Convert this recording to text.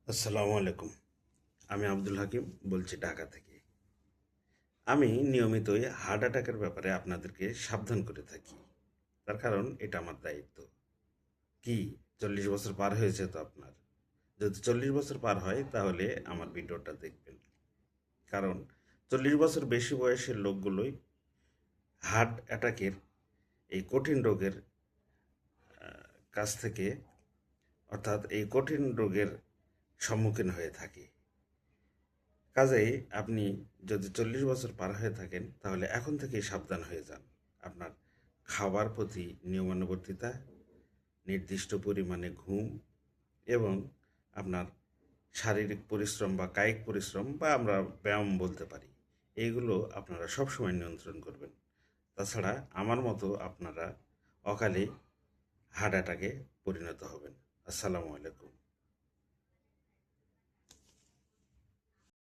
আসসালামু আলাইকুম। আমি আব্দুল হাকিম বলছি ঢাকা থেকে। আমি নিয়মিতই হার্ট অ্যাটাকের ব্যাপারে আপনাদেরকে সাবধান করে থাকি। তার কারণ এটা আমার দায়িত্ব। কি 40 বছর পার হয়েছে তো আপনার? যদি 40 বছর পার হয় তাহলে আমার ভিডিওটা দেখবেন। কারণ 40 বছর বেশি বয়সের লোকগুলোই হার্ট অ্যাটাকের এই কঠিন রোগের কাছ থেকে অর্থাৎ এই কঠিন রোগের সম্মুখীন হয়ে থাকে। কাজেই আপনি যদি 40 বছর পার হয়ে থাকেন তাহলে এখন থেকেই সাবধান হয়ে যান। আপনার খাবার প্রতি নিয়মানুবর্তিতা, নির্দিষ্ট পরিমাণে ঘুম এবং আপনার শারীরিক পরিশ্রম বা কায়িক পরিশ্রম বা আমরা ব্যায়াম বলতে পারি, এইগুলো আপনারা সবসময় নিয়ন্ত্রণ করবেন। তাছাড়া আমার মতো আপনারা অকালে হার্ট অ্যাটাকে পরিণত হবেন। আসসালামু আলাইকুম।